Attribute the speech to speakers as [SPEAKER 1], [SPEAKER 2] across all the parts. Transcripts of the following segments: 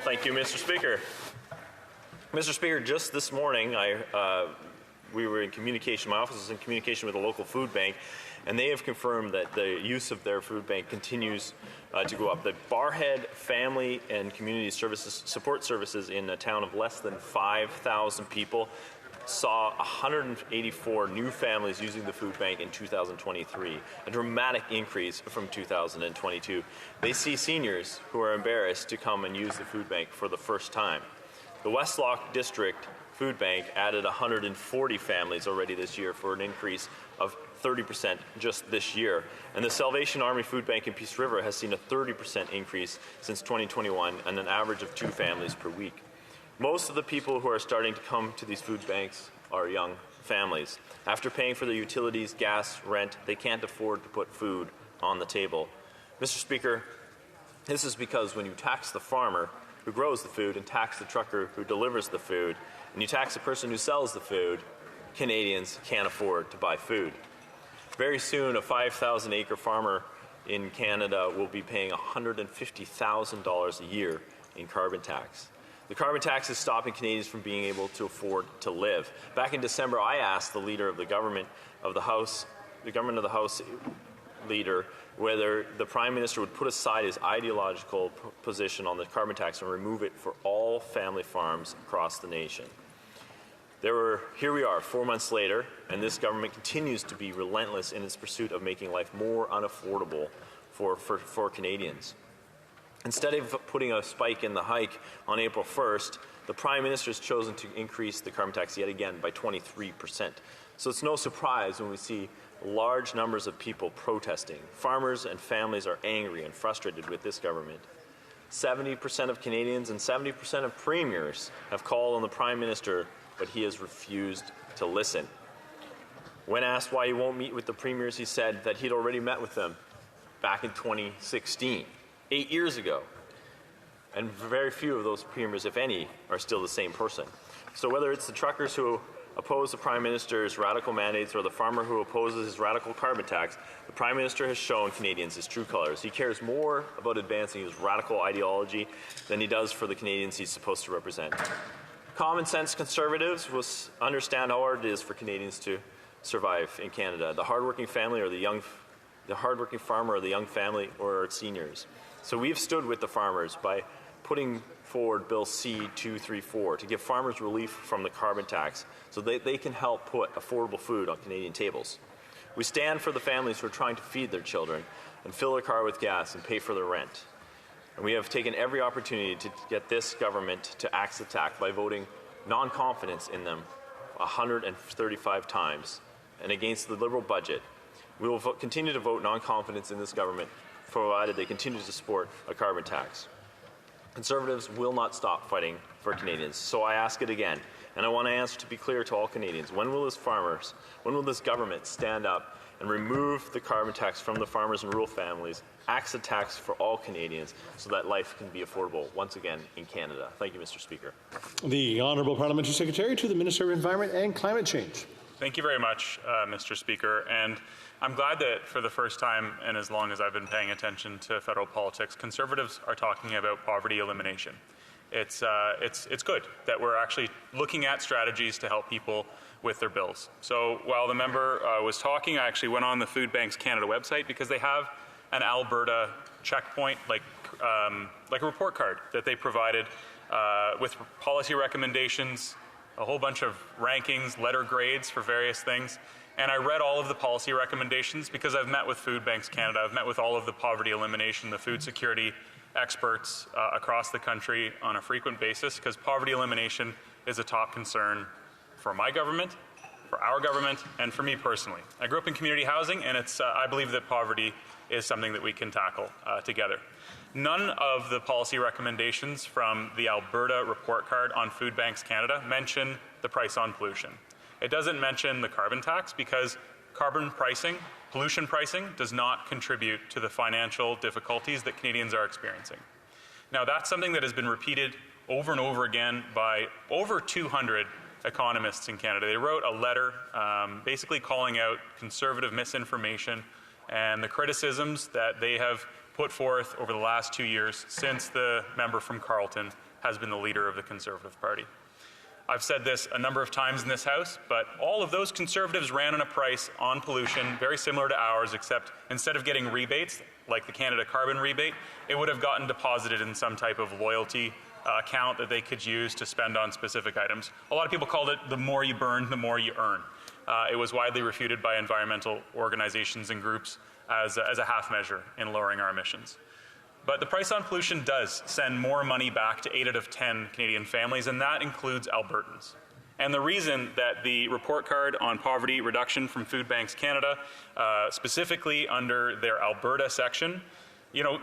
[SPEAKER 1] Thank you, Mr. Speaker. Mr. Speaker, just this morning, we were in communication, my office was in communication with a local food bank, and they have confirmed that the use of their food bank continues to go up. The Barhead Family and Community Services Support Services in a town of less than 5,000 people saw 184 new families using the food bank in 2023, a dramatic increase from 2022. They see seniors who are embarrassed to come and use the food bank for the first time. The Westlock District Food Bank added 140 families already this year for an increase of 30% just this year. And the Salvation Army Food Bank in Peace River has seen a 30% increase since 2021 and an average of 2 families per week. Most of the people who are starting to come to these food banks are young families. After paying for their utilities, gas, rent, they can't afford to put food on the table. Mr. Speaker, this is because when you tax the farmer who grows the food and tax the trucker who delivers the food, and you tax the person who sells the food, Canadians can't afford to buy food. Very soon, a 5,000-acre farmer in Canada will be paying $150,000 a year in carbon tax. The carbon tax is stopping Canadians from being able to afford to live. Back in December, I asked the leader of the government of the House leader, whether the Prime Minister would put aside his ideological position on the carbon tax and remove it for all family farms across the nation. Here we are 4 months later, and this government continues to be relentless in its pursuit of making life more unaffordable for Canadians. Instead of putting a spike in the hike on April 1st, the Prime Minister has chosen to increase the carbon tax yet again by 23%. So it's no surprise when we see large numbers of people protesting. Farmers and families are angry and frustrated with this government. 70% of Canadians and 70% of premiers have called on the Prime Minister, but he has refused to listen. When asked why he won't meet with the premiers, he said that he'd already met with them back in 2016, 8 years ago. And very few of those premiers, if any, are still the same person. So whether it's the truckers who oppose the Prime Minister's radical mandates or the farmer who opposes his radical carbon tax, the Prime Minister has shown Canadians his true colours. He cares more about advancing his radical ideology than he does for the Canadians he's supposed to represent. Common sense Conservatives will understand how hard it is for Canadians to survive in Canada. The hardworking family or the hardworking farmer or the young family or our seniors. So we've stood with the farmers by putting forward Bill C-234 to give farmers relief from the carbon tax so they can help put affordable food on Canadian tables. We stand for the families who are trying to feed their children and fill their car with gas and pay for their rent. And we have taken every opportunity to get this government to axe the tax by voting non-confidence in them 135 times and against the Liberal budget. We will continue to vote non-confidence in this government provided they continue to support a carbon tax. Conservatives will not stop fighting for Canadians, so I ask it again, and I want an answer to be clear to all Canadians. When will this government stand up and remove the carbon tax from the farmers and rural families, axe the tax for all Canadians so that life can be affordable once again in Canada? Thank you, Mr. Speaker.
[SPEAKER 2] The Honourable Parliamentary Secretary to the Minister of Environment and Climate Change.
[SPEAKER 3] Thank you very much, Mr. Speaker. And I'm glad that for the first time and as long as I've been paying attention to federal politics, Conservatives are talking about poverty elimination. It's good that we're actually looking at strategies to help people with their bills. So while the member was talking, I actually went on the Food Banks Canada website because they have an Alberta checkpoint, like a report card that they provided with policy recommendations, a whole bunch of rankings, letter grades for various things. And I read all of the policy recommendations because I've met with Food Banks Canada. I've met with all of the poverty elimination, the food security experts across the country on a frequent basis because poverty elimination is a top concern for my government, for our government, and for me personally. I grew up in community housing, and I believe that poverty is something that we can tackle together. None of the policy recommendations from the Alberta report card on Food Banks Canada mention the price on pollution. It doesn't mention the carbon tax because carbon pricing, pollution pricing, does not contribute to the financial difficulties that Canadians are experiencing. Now, that's something that has been repeated over and over again by over 200 economists in Canada. They wrote a letter basically calling out Conservative misinformation and the criticisms that they have put forth over the last 2 years since the member from Carleton has been the leader of the Conservative Party. I've said this a number of times in this House, but all of those Conservatives ran on a price on pollution very similar to ours, except instead of getting rebates, like the Canada carbon rebate, it would have gotten deposited in some type of loyalty account that they could use to spend on specific items. A lot of people called it the more you burn, the more you earn. It was widely refuted by environmental organizations and groups as a half measure in lowering our emissions. But the price on pollution does send more money back to 8 out of 10 Canadian families, and that includes Albertans. And the reason that the report card on poverty reduction from Food Banks Canada, specifically under their Alberta section,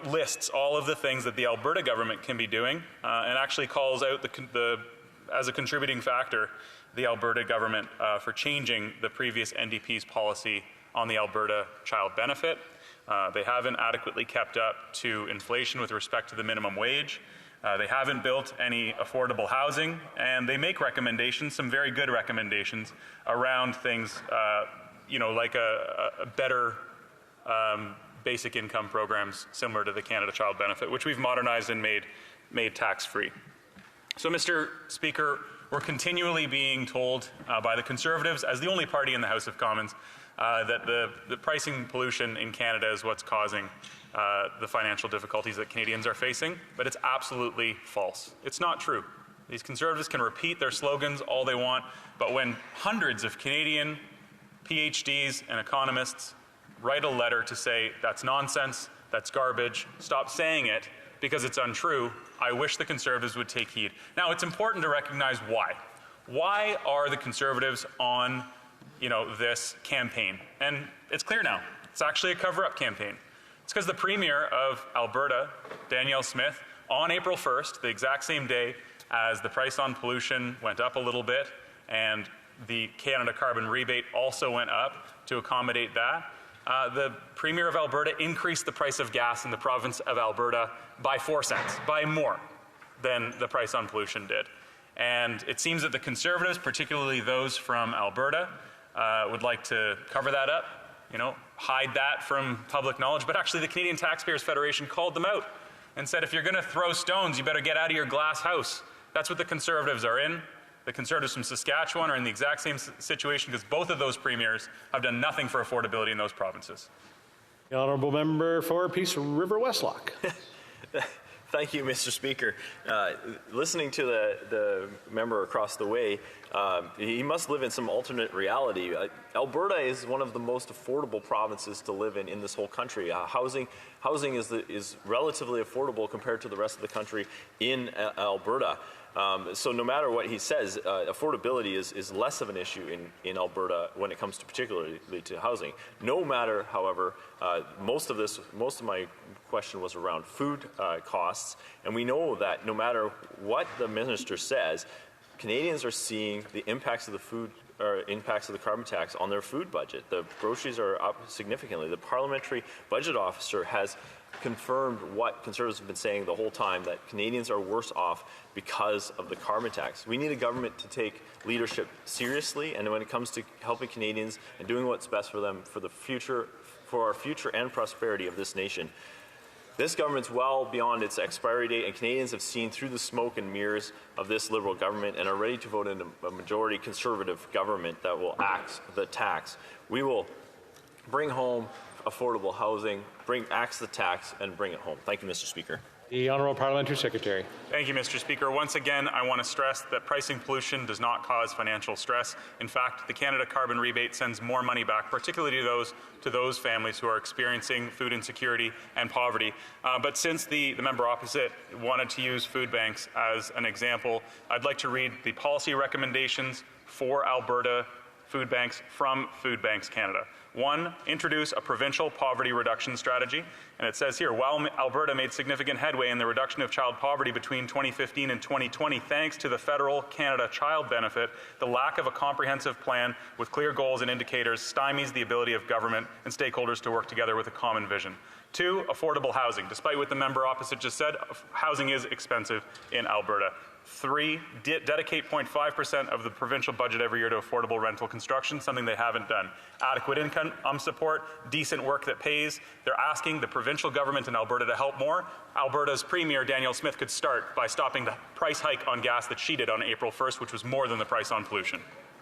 [SPEAKER 3] lists all of the things that the Alberta government can be doing, and actually calls out as a contributing factor the Alberta government for changing the previous NDP's policy on the Alberta child benefit. They haven't adequately kept up to inflation with respect to the minimum wage. They haven't built any affordable housing, and they make recommendations, some very good recommendations, around things like a better basic income programs similar to the Canada Child Benefit, which we've modernized and made tax-free. So, Mr. Speaker, we're continually being told by the Conservatives, as the only party in the House of Commons, that the pricing pollution in Canada is what's causing the financial difficulties that Canadians are facing, but it's absolutely false. It's not true. These Conservatives can repeat their slogans all they want, but when hundreds of Canadian PhDs and economists write a letter to say that's nonsense, that's garbage, stop saying it because it's untrue, I wish the Conservatives would take heed. Now, it's important to recognize why. Why are the Conservatives on this campaign? And it's clear now. It's actually a cover-up campaign. It's because the Premier of Alberta, Danielle Smith, on April 1st, the exact same day as the price on pollution went up a little bit and the Canada carbon rebate also went up to accommodate that, the Premier of Alberta increased the price of gas in the province of Alberta by 4 cents, by more than the price on pollution did. And it seems that the Conservatives, particularly those from Alberta, would like to cover that up, hide that from public knowledge. But actually, the Canadian Taxpayers Federation called them out and said, if you're going to throw stones, you better get out of your glass house. That's what the Conservatives are in. The Conservatives from Saskatchewan are in the exact same situation because both of those premiers have done nothing for affordability in those provinces.
[SPEAKER 2] The honourable member for Peace River Westlock.
[SPEAKER 1] Thank you, Mr. Speaker. Listening to the member across the way, he must live in some alternate reality. Alberta is one of the most affordable provinces to live in this whole country. Housing is relatively affordable compared to the rest of the country in Alberta. So no matter what he says, affordability is less of an issue in Alberta when it comes to particularly to housing. No matter, however, most of my question was around food costs, and we know that no matter what the minister says, Canadians are seeing the impacts of the food or impacts of the carbon tax on their food budget. The groceries are up significantly. The parliamentary budget officer has confirmed what Conservatives have been saying the whole time, that Canadians are worse off because of the carbon tax. We need a government to take leadership seriously, and when it comes to helping Canadians and doing what's best for them for the future, for our future and prosperity of this nation. This government's well beyond its expiry date, and Canadians have seen through the smoke and mirrors of this Liberal government and are ready to vote in a majority Conservative government that will axe the tax. We will bring home affordable housing, axe the tax, and bring it home. Thank you, Mr. Speaker.
[SPEAKER 2] The Honourable Parliamentary Secretary.
[SPEAKER 3] Thank you, Mr. Speaker. Once again, I want to stress that pricing pollution does not cause financial stress. In fact, the Canada carbon rebate sends more money back, particularly to those families who are experiencing food insecurity and poverty. But since the member opposite wanted to use food banks as an example, I'd like to read the policy recommendations for Alberta food banks from Food Banks Canada. 1, introduce a provincial poverty reduction strategy. And it says here, while Alberta made significant headway in the reduction of child poverty between 2015 and 2020, thanks to the federal Canada Child Benefit, the lack of a comprehensive plan with clear goals and indicators stymies the ability of government and stakeholders to work together with a common vision. 2, affordable housing. Despite what the member opposite just said, housing is expensive in Alberta. 3, dedicate 0.5% of the provincial budget every year to affordable rental construction, something they haven't done. Adequate income support, decent work that pays. They're asking the provincial government in Alberta to help more. Alberta's Premier, Danielle Smith, could start by stopping the price hike on gas that she did on April 1st, which was more than the price on pollution.